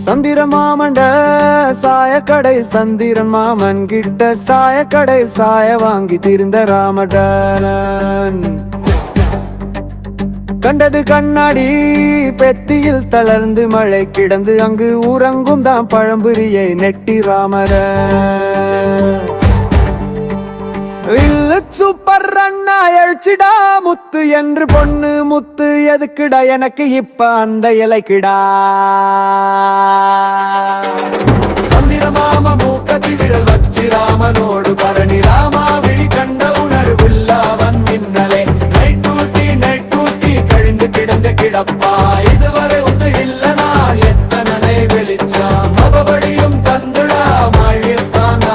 சந்திரமாமண்ட சாயக்கடையில் சந்திரன் மாமன் கிட்ட சாயக்கடையில் சாய வாங்கி திருந்த ராமடனன். கண்டது கண்ணாடி பெத்தியில் தளர்ந்து மழை கிடந்து அங்கு உறங்கும் தான் பழம்புரியை நெட்டி ராமரன். சூப்பர் அண்ணா எழுச்சிடா முத்து என்று பொண்ணு முத்து எதுக்குடா எனக்கு இப்ப அந்த இலைக்குடா. சந்திரமாம மூக்கத்தி விரல் வச்சு ராமனோடு பரணி ராமா விழி கண்ட உணர்வில்லாவன் மின்னலே நைட்டூட்டி கழிந்து கிடந்த கிடப்பா இதுவரை ஒன்று இல்ல நான் எத்தனை வெளிச்சாம் அவபடியும் தந்துடா மழைத்தான்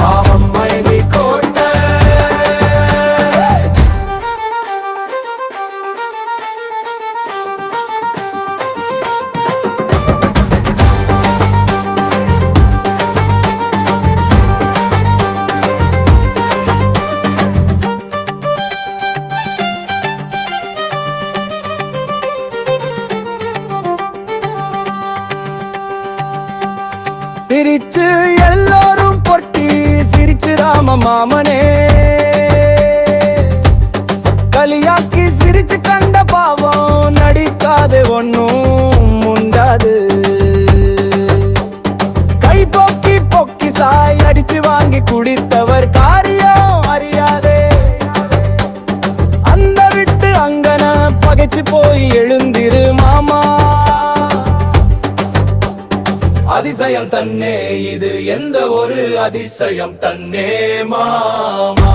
பாவம் மழை கோட்ட. சிரிச்சு எல்லோரும் பொட்டி சிரிச்சு ராம மாமனே கலியாக்கி சிரிச்சு கண்ட பாவம் நடிக்காது ஒன்னும் முண்டாது. கை போக்கி பொக்கி சாய் அடிச்சு வாங்கி குடித்தவர் காரியம் அறியாதே. அந்த விட்டு அங்கன பகைச்சு போய் எழுந்திரு மாமா. அதிசயம் தன்னே இது எந்த ஒரு அதிசயம் தன்னே மாமா.